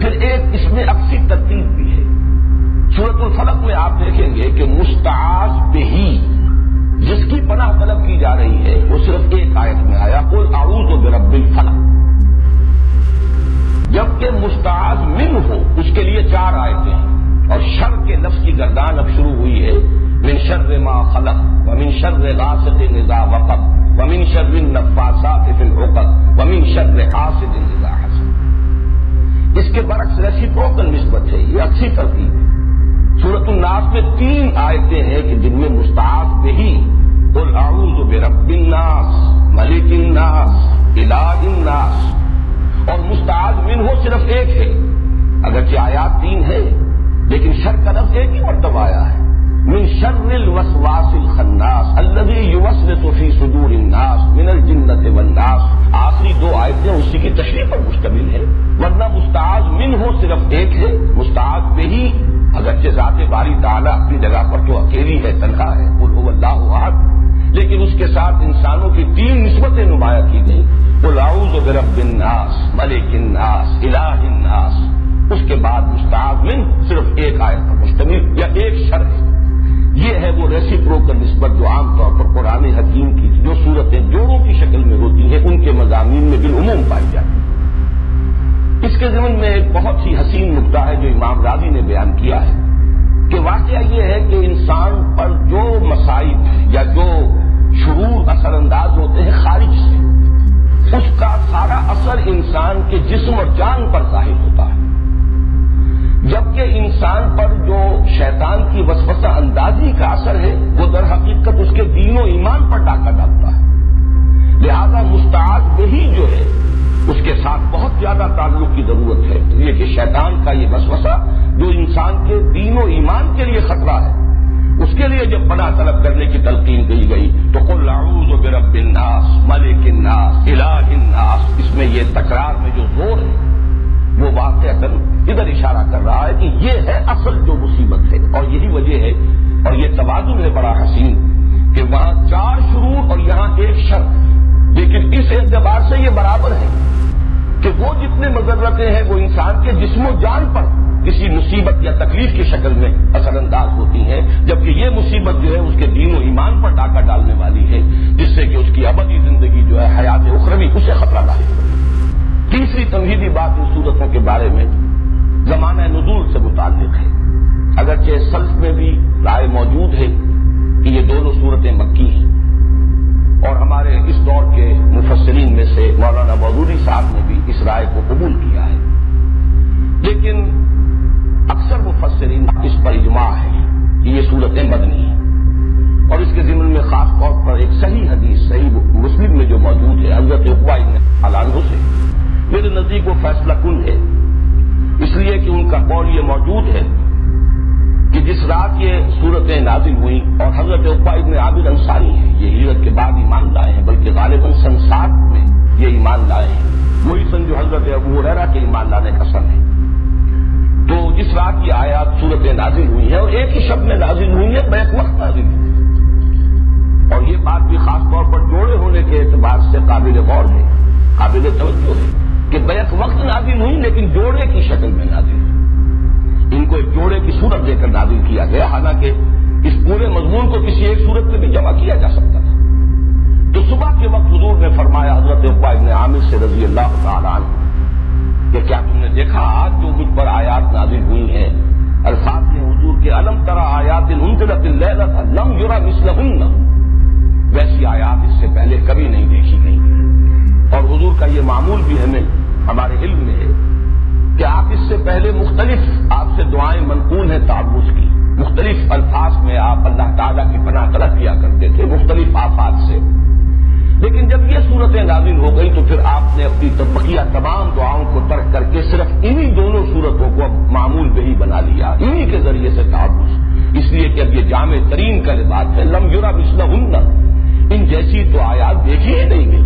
پھر ایک اس میں عکسی ترتیب بھی ہے۔ سورۃ الفلق میں آپ دیکھیں گے کہ مستعاذ بہ جس کی پناہ طلب کی جا رہی ہے وہ صرف ایک آیت میں آیا، قل اعوذ برب الفلق، جبکہ مستعاذ منہ ہو اس کے لیے 4 آیتیں ہیں، اور شر کے لفظ کی گردان اب شروع ہوئی ہے، من شر ما خلق ومن شر غاسق اذا وقب ومن شر النفاثات فی العقد ومن شر حاسد اذا حسد۔ اس کے برعکس ریسیپروکل نسبت ہے، یہ عکسی ترتیب ہے۔ سورۃ الناس میں 3 آیتیں ہیں کہ جن میں مستعاذ بہ قل اعوذ برب الناس ملک الناس الہ الناس، اور مستعاذ منہ صرف ایک ہے، اگرچہ آیات 3 ہے لیکن شر کا لفظ ایک ہی مرتبہ آیا ہے، من شر الوسواس الخناس الذی یوسوس فی صدور الناس من الجنۃ والناس۔ آخری 2 آیتیں اسی کی تشریح پر مشتمل ہیں، ورنہ مستعاذ منہ صرف ایک ہے، مستعاذ بہ اگرچہ ذات باری تعالیٰ اپنی جگہ پر تو اکیلی ہے، تنہا ہے، قل هو اللہ احد، لیکن اس کے ساتھ انسانوں کی 3 نسبتیں نمایاں کی گئی، قل اعوذ برب الناس ملک الناس الہ الناس۔ اس کے بعد مستعاذ من صرف ایک آیت پر مشتمل یا ایک شر ہے۔ یہ ہے وہ ریسیپروکل نسبت جو عام طور پر قرآن حکیم کی جو صورتیں جوڑوں کی شکل میں ہوتی ہیں ان کے مضامین میں بالعموم پائی جاتی ہیں۔ اس کے ضمن میں ایک بہت ہی حسین نکتہ ہے جو امام راضی نے بیان کیا ہے کہ واقعہ یہ ہے کہ انسان پر جو مصائب یا جو شرور اثر انداز ہوتے ہیں خارج سے، اس کا سارا اثر انسان کے جسم اور جان پر ظاہر ہوتا ہے، جبکہ انسان پر جو شیطان کی وسوسہ اندازی کا اثر ہے وہ در حقیقت اس کے دین و ایمان پر ڈاکہ ڈالتا ہے۔ لہذا مستعاذ بہ جو ہے اس کے ساتھ بہت زیادہ تعلق کی ضرورت ہے، یہ کہ شیطان کا یہ وسوسہ جو انسان کے دین و ایمان کے لیے خطرہ ہے، اس کے لیے جب پناہ طلب کرنے کی تلقین کی گئی تو قل اعوذ برب الناس ملک الناس الہ الناس، اس میں یہ تکرار میں جو زور ہے وہ واقعتاً ادھر اشارہ کر رہا ہے کہ یہ ہے اصل جو مصیبت ہے، اور یہی وجہ ہے اور یہ توازن ہے بڑا حسین کہ وہاں 4 شرور اور یہاں ایک شر، لیکن اس اعتبار سے یہ برابر ہے کہ وہ جتنے مضرتیں ہیں وہ انسان کے جسم و جان پر کسی مصیبت یا تکلیف کی شکل میں اثر انداز ہوتی ہیں، جبکہ یہ مصیبت جو ہے اس کے دین و ایمان پر ڈاکہ ڈالنے والی ہے، جس سے کہ اس کی ابدی زندگی جو ہے حیات اخروی اسے خطرہ لاحق ہوتی ہے۔ تیسری تمہیدی بات ان صورتوں کے بارے میں زمانہ نزول سے متعلق ہے، اگرچہ سلف میں بھی رائے موجود ہے کہ یہ دونوں صورتیں مکی ہیں، اور ہمارے اس دور کے مفسرین میں سے مولانا مودودی صاحب نے بھی اس رائے کو قبول کیا ہے، لیکن اکثر مفسرین اس پر اجماع ہے کہ یہ صورتیں مدنی ہیں، اور اس کے ضمن میں خاص طور پر ایک صحیح حدیث صحیح مسلم میں جو موجود ہے حضرت عقبہ بن عنہ سے میرے نزدیک وہ فیصلہ کن ہے، اس لیے کہ ان کا قول یہ موجود ہے کہ جس رات یہ صورتیں نازل ہوئیں، اور حضرت عقبہ بن عامر انصاری ہیں، یہ ہجرت کے بعد ایمان لائے ہیں، بلکہ غالباً سن 7 میں یہ ایمان لائے ہیں، وہی سن جو حضرت ابو ہریرہ کے ایمان لانے کا سن ہے۔ تو جس رات یہ آیات صورتیں نازل ہوئی ہیں اور ایک ہی شب میں نازل ہوئی ہیں، بیک وقت نازل ہوئی، اور یہ بات بھی خاص طور پر جوڑے ہونے کے اعتبار سے قابل غور ہے، قابل توجہ ہے کہ بیک وقت نازل ہوئی لیکن جوڑے کی شکل میں نازل ہوئی، ان کو ایک جوڑے کی صورت دے کر نازل کیا گیا، حالانکہ اس پورے مضمون کو کسی ایک صورت میں بھی جمع کیا جا سکتا تھا۔ تو صبح کے وقت حضور نے فرمایا حضرت عقبہ بن عامر سے رضی اللہ تعالیٰ عنہ کہ کیا تم نے دیکھا آج جو مجھ پر آیات نازل ہوئی ہیں، الفاظ نے حضور کے الم تری آیات انزلت اللیلۃ لم یری مثلہن، ویسی آیات اس سے پہلے کبھی نہیں دیکھی گئی، اور حضور کا یہ معمول بھی ہمارے علم میں ہے کہ آپ اس سے پہلے مختلف آپ سے دعائیں منقول ہیں تعوذ کی، مختلف الفاظ میں آپ اللہ تعالیٰ کی پناہ طلب کیا کرتے تھے مختلف آفات سے، لیکن جب یہ صورتیں نازل ہو گئی تو پھر آپ نے اپنی بقیہ تمام دعاؤں کو ترک کر کے صرف انہی دونوں صورتوں کو اب معمول بہی بنا لیا، انہی کے ذریعے سے تعوذ، اس لیے کہ اب یہ جامع ترین کلمات ہے، لم یری مثلہن، ان جیسی تو آیات دیکھی ہی نہیں گئی۔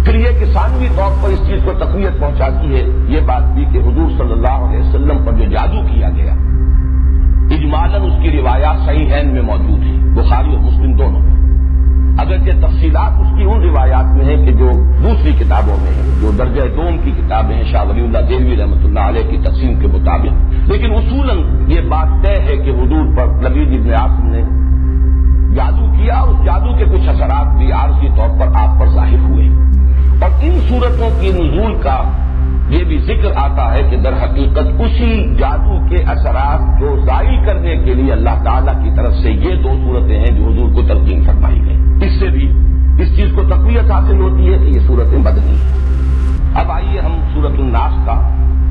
پھر یہ کہ ثانوی طور پر اس چیز کو تقویت پہنچاتی ہے یہ بات بھی کہ حضور صلی اللہ علیہ وسلم پر جو جادو کیا گیا، اجمالاً اس کی روایات صحیحین میں موجود ہیں، بخاری اور مسلم دونوں میں، اگرچہ تفصیلات اس کی ان روایات میں ہیں کہ جو دوسری کتابوں میں ہیں، جو درجہ دوم کی کتابیں ہیں شاہ ولی اللہ دہلوی رحمۃ اللہ علیہ کی تقسیم کے مطابق، لیکن اصولاً یہ بات طے ہے کہ حضور پر لبید ابن عاصم نے جادو کیا، اور اس جادو کے کچھ اثرات بھی عارضی طور پر آپ پر ظاہر ہوئے، اور ان صورتوں کی نزول کا یہ بھی ذکر آتا ہے کہ در حقیقت اسی جادو کے اثرات کو زائل کرنے کے لیے اللہ تعالیٰ کی طرف سے یہ دو صورتیں ہیں جو حضور کو تلقین فرمائی گئی۔ اس سے بھی اس چیز کو تقویت حاصل ہوتی ہے کہ یہ صورتیں مدنی ہیں۔ اب آئیے ہم سورۃ الناس کا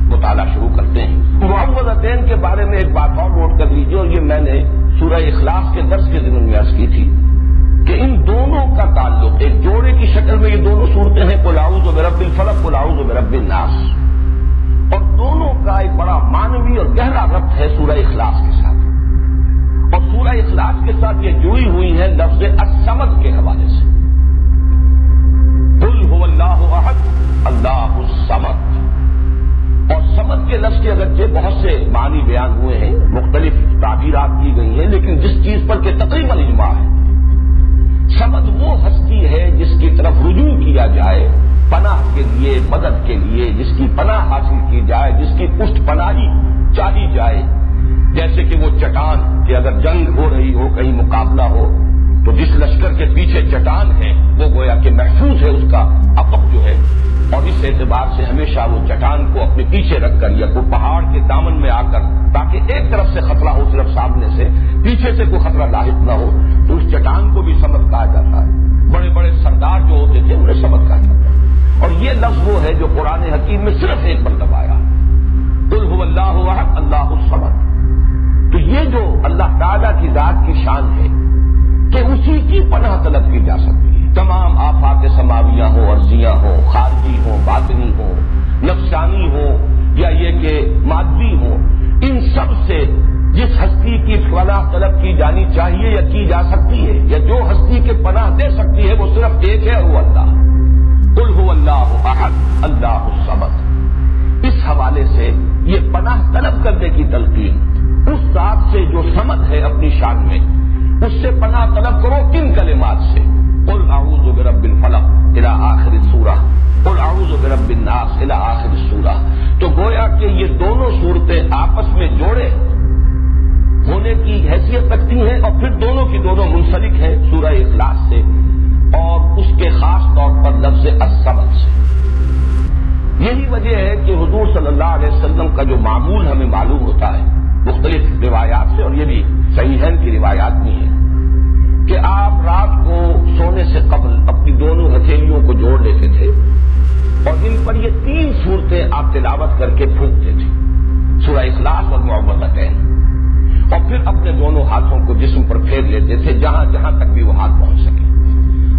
مطالعہ شروع کرتے ہیں۔ معوذتین کے بارے میں ایک بات اور نوٹ کر لیجیے، اور یہ میں نے سورہ اخلاص کے درس کے ضمن میں عرض کی تھی کہ ان دونوں کا تعلق ایک جوڑے کی شکل میں یہ دونوں صورتیں ہیں، قل اعوذ برب الفلق، قل اعوذ برب الناس، اور دونوں کا ایک بڑا معنوی اور گہرا ربط ہے سورہ اخلاص کے ساتھ، اور سورہ اخلاص کے ساتھ یہ جڑی ہوئی ہے لفظ الصمد کے حوالے سے۔ قل هو اللہ احد اللہ الصمد، اور صمد کے لفظ کے اگرچہ بہت سے معنی بیان ہوئے ہیں، مختلف تعبیرات کی گئی ہیں، لیکن جس چیز پر کہ تقریباً اجماع ہے، صمد وہ ہستی ہے جس کی طرف رجوع کیا جائے پناہ کے لیے، مدد کے لیے، جس کی پناہ حاصل کی جائے، جس کی پشت پناہی چاہی جائے، جیسے کہ وہ چٹان کہ اگر جنگ ہو رہی ہو، کہیں مقابلہ ہو، تو جس لشکر کے پیچھے چٹان ہے وہ گویا کہ محفوظ ہے اس کا افق جو ہے، اور اس اعتبار سے ہمیشہ وہ چٹان کو اپنے پیچھے رکھ کر یا کوئی پہاڑ کے دامن میں آ کر، تاکہ ایک طرف سے خطرہ ہو صرف سامنے سے، پیچھے سے کوئی خطرہ لاحق نہ ہو، تو اس چٹان کو بھی صمد کہا جاتا ہے۔ بڑے بڑے سردار جو ہوتے تھے انہیں صمد کہا جاتا ہے، اور یہ لفظ وہ ہے جو قرآن حکیم میں صرف ایک مرتبہ آیا، قل هو اللہ احد اللہ الصمد۔ تو یہ جو اللہ تعالیٰ کی ذات کی شان ہے کہ اسی کی پناہ طلب کی جا سکتی ہے، تمام آفات سماویہ ہوں، عرضیاں ہوں، خارجی ہوں، باطنی ہوں، نفسانی ہوں، یا یہ کہ مادی ہوں، ان سب سے جس ہستی کی پناہ طلب کی جانی چاہیے یا کی جا سکتی ہے، یا جو ہستی کے پناہ دے سکتی ہے، وہ صرف ایک ہے، وہ اللہ۔ قل هو اللہ احد اللہ الصمد، اس حوالے سے یہ پناہ طلب کرنے کی تلقین اس ذات سے جو صمد ہے اپنی شان میں، اس سے پناہ طلب کرو کن کلمات سے؟ قل اعوذ برب الفلق الی آخر السورہ، قل اعوذ برب الناس الی آخر السورہ۔ تو گویا کہ یہ دونوں صورتیں آپس میں جوڑے ہونے کی حیثیت رکھتی ہیں، اور پھر دونوں کی دونوں منسلک ہیں سورہ اخلاص سے، اور اس کے خاص طور پر لفظ الصمد سے۔ یہی وجہ ہے کہ حضور صلی اللہ علیہ وسلم کا جو معمول ہمیں معلوم ہوتا ہے مختلف روایات سے، اور یہ بھی صحیحین کی روایات بھی ہیں، کہ آپ رات کو سونے سے قبل اپنی دونوں ہتھیلیوں کو جوڑ لیتے تھے، اور ان پر یہ 3 صورتیں آپ تلاوت کر کے پھونکتے تھے، سورہ اخلاص اور معوذتین، اور پھر اپنے دونوں ہاتھوں کو جسم پر پھیر لیتے تھے جہاں جہاں تک بھی وہ ہاتھ پہنچ سکے۔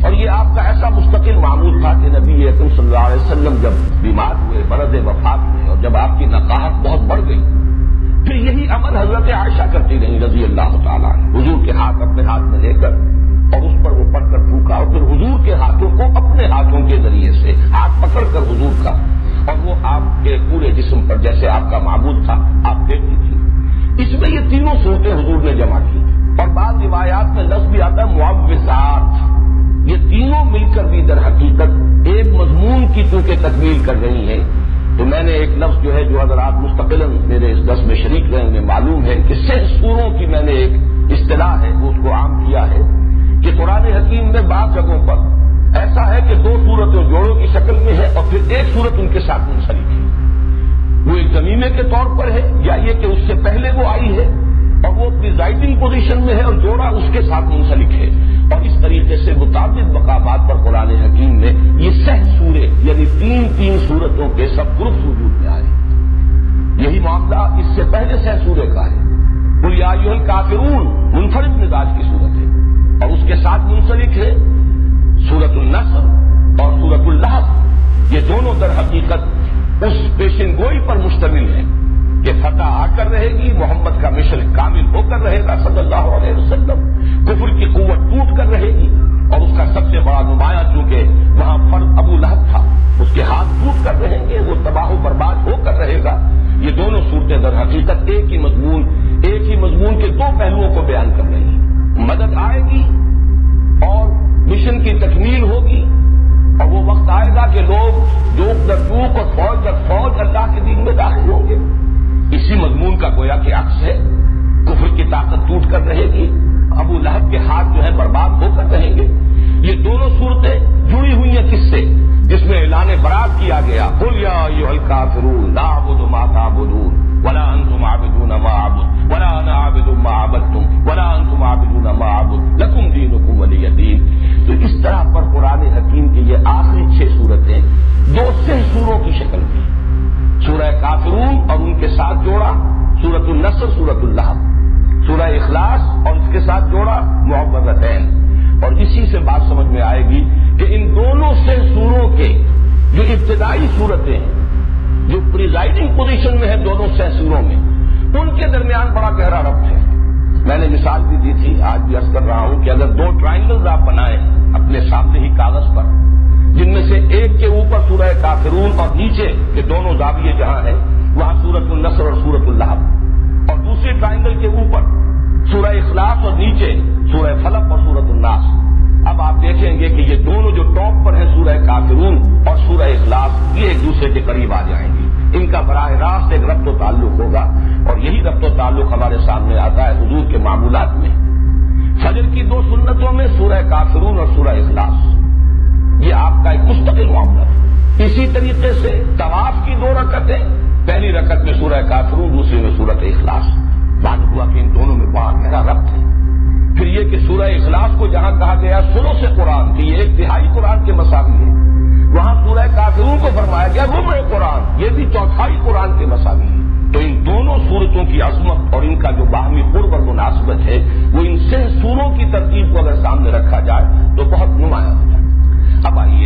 اور یہ آپ کا ایسا مستقل معمول تھا کہ نبی اکرم صلی اللہ علیہ وسلم جب بیمار ہوئے مرض وفات میں، اور جب آپ کی نقاہت بہت بڑھ گئی، پھر یہی عمل حضرت عائشہ کرتی رہی رضی اللہ تعالیٰ عنہ، حضور کے ہاتھ اپنے ہاتھ میں لے کر اور اس پر وہ پڑھ کر پھونکا، اور پھر حضور کے ہاتھوں کو اپنے ہاتھوں کے ذریعے سے ہاتھ پکڑ کر حضور کا، اور وہ آپ کے پورے جسم پر جیسے آپ کا معمول تھا آپ پھینکتی تھی۔ اس میں یہ تینوں صورتیں حضور نے جمع کی، اور بعض روایات میں لفظ بھی آتا ہے معوذات، یہ تینوں مل کر بھی در حقیقت ایک مضمون کی چونکہ تکمیل کر رہی ہیں۔ تو میں نے ایک لفظ جو ہے جو حضرات مستقلاً میرے اس درس میں شریک رہے انہیں معلوم ہے کہ 6 سوروں کی میں نے ایک اصطلاح ہے وہ اس کو عام کیا ہے کہ قرآن حکیم میں بعض جگہوں پر ایسا ہے کہ 2 صورتیں جوڑوں کی شکل میں ہے اور پھر ایک صورت ان کے ساتھ منسلک ہے، وہ ایک ضمیمے کے طور پر ہے، یا یہ کہ اس سے پہلے وہ آئی ہے اور وہ پریزائڈنگ پوزیشن میں ہے اور جوڑا اس کے ساتھ منسلک ہے، اور اس طریقے سے متعدد مقامات پر قرآن حکیم میں یہ 6 سورے یعنی 3 صورتوں کے سب گروپ وجود میں آئے۔ یہی معاملہ اس سے پہلے 6 سورے کا ہے، قل یا ایھا الکافرون منفرد مزاج کی صورت ہے، اور اس کے ساتھ منسلک ہے سورۃ النصر اور سورۃ اللہب۔ یہ دونوں در حقیقت اس پیشن گوئی پر مشتمل ہیں کہ فتح آ کر رہے گی، محمد کا مشن کامل ہو کر رہے گا صلی اللہ علیہ وسلم، کفر کی قوت ٹوٹ کر رہے گی، اور اس کا سب سے بڑا نمایاں چونکہ وہاں فرد ابو لہب تھا، اس کے ہاتھ ٹوٹ کر رہیں گے، وہ تباہ و برباد ہو کر رہے گا۔ یہ دونوں صورتیں در حقیقت ایک ہی مضمون کے 2 پہلوؤں کو بیان کر رہی ہیں، مدد آئے گی اور کے لوگ جوک در جوک اور فوج در فوج اللہ کے دین میں داخل ہوں گے. اسی مضمون کا گویا کہ عکس ہے. کفر کی طاقت ٹوٹ کر رہے گی، ابو لہب کے ہاتھ جو ہے برباد ہو کر رہیں گے. یہ دونوں صورتیں جڑی ہوئی ہیں کس سے؟ جس میں اعلان برات کیا گیا، قل یا ایھا الکافرون لا اعبد ما تعبدون ولا انتم عابدون ما اعبد ولا انا عابد ما عبدتم ولا انتم عابدون ما اعبد لکم دینکم ولی دین. تو اس طرح پر قرآن حکیم کی یہ آخری 6 صورتیں 2 سہ سوروں کی شکل میں، سورہ کافرون اور ان کے ساتھ جوڑا سورۃ النصر، سورۃ اللہب، سورہ اخلاص اور اس کے ساتھ جوڑا معوذتین. اور اسی سے بات سمجھ میں آئے گی کہ ان دونوں سے سوروں کے جو ابتدائی صورتیں ہیں، جو پریزائڈنگ پوزیشن میں ہیں دونوں سے سوروں میں، ان کے درمیان بڑا گہرا ربط ہے. میں نے مثال بھی دی تھی، آج بھی عرض کر رہا ہوں کہ اگر 2 ٹرائنگلز آپ بنائیں اپنے سامنے ہی کاغذ پر، جن میں سے ایک کے اوپر سورہ کافرون اور نیچے کے دونوں زاویے جہاں ہیں وہاں سورۃ النصر اور سورۃ اللہب، اور دوسرے ٹرائنگل کے اوپر سورہ اخلاص اور نیچے سورہ فلق اور سورۃ الناس. اب آپ دیکھیں گے کہ یہ دونوں جو ٹاپ پر ہیں سورہ کافرون اور سورہ اخلاص، یہ ایک دوسرے کے قریب آ جائیں گی. ان کا براہ راست ایک ربط و تعلق ہوگا، اور یہی ربط و تعلق ہمارے سامنے آتا ہے حضور کے معمولات میں. فجر کی 2 سنتوں میں سورہ کافرون اور سورہ اخلاص، یہ آپ کا ایک مستقل معاملہ ہے. اسی طریقے سے طواف کی 2 رکعتیں، پہلی رکعت میں سورہ کافرون، دوسری میں سورۃ اخلاص. معلوم ہوا کہ ان دونوں میں بہت گہرا ربط ہے. پھر یہ کہ سورہ اخلاص کو جہاں کہا گیا ثلث قرآن کہ یہ 1/3 قرآن کے مساوی ہے، وہاں سورہ کافرون کو فرمایا گیا ربع قرآن، یہ بھی 1/4 قرآن کے مساوی ہے. تو ان دونوں سورتوں کی عظمت اور ان کا جو باہمی قرب اور مناسبت ہے وہ ان سے سوروں کی ترتیب کو اگر سامنے رکھا جائے تو بہت نمایاں ہو جائے. اب آئیے